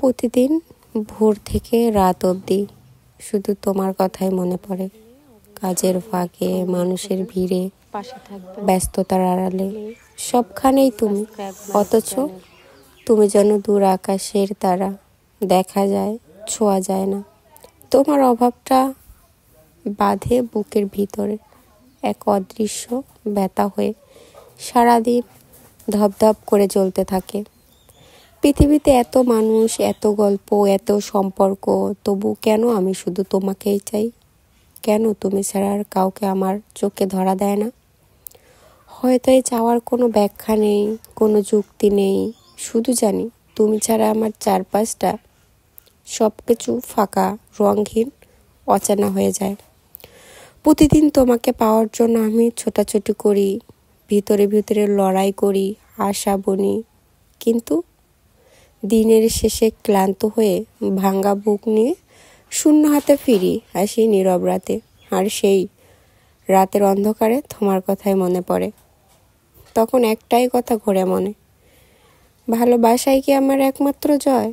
প্রতিদিন ভোর থেকে রাত অবধি শুধু তোমার কথাই মনে পড়ে। কাজের ফাঁকে, মানুষের ভিড়ে, ব্যস্ততার আড়ালে, সবখানেই তুমি। অথচ তুমি যেন দূর আকাশের তারা, দেখা যায়, ছোঁয়া যায় না। তোমার অভাবটা বাঁধে বুকের ভিতরে এক অদৃশ্য ব্যথা হয়ে সারাদিন ধপধপ করে জ্বলতে থাকে। পৃথিবীতে এত মানুষ, এত গল্প, এত সম্পর্ক, তবু কেন আমি শুধু তোমাকেই চাই? কেন তুমি ছাড়া আর কাউকে আমার চোখে ধরা দেয় না? হয়তো এই চাওয়ার কোনো ব্যাখ্যা নেই, কোনো যুক্তি নেই, শুধু জানি তুমি ছাড়া আমার চারপাশটা সব কিছু ফাঁকা, রঙহীন, অচেনা হয়ে যায়। প্রতিদিন তোমাকে পাওয়ার জন্য আমি ছোটাছুটি করি, ভিতরে ভিতরে লড়াই করি, আশা বুনি, কিন্তু দিনের শেষে ক্লান্ত হয়ে ভাঙা বুক নিয়ে শূন্য হাতে ফিরি আসি নীরব রাতে। আর সেই রাতের অন্ধকারে তোমার কথাই মনে পড়ে। তখন একটাই কথা ঘোরে মনে, ভালোবাসাই কি আমার একমাত্র জয়?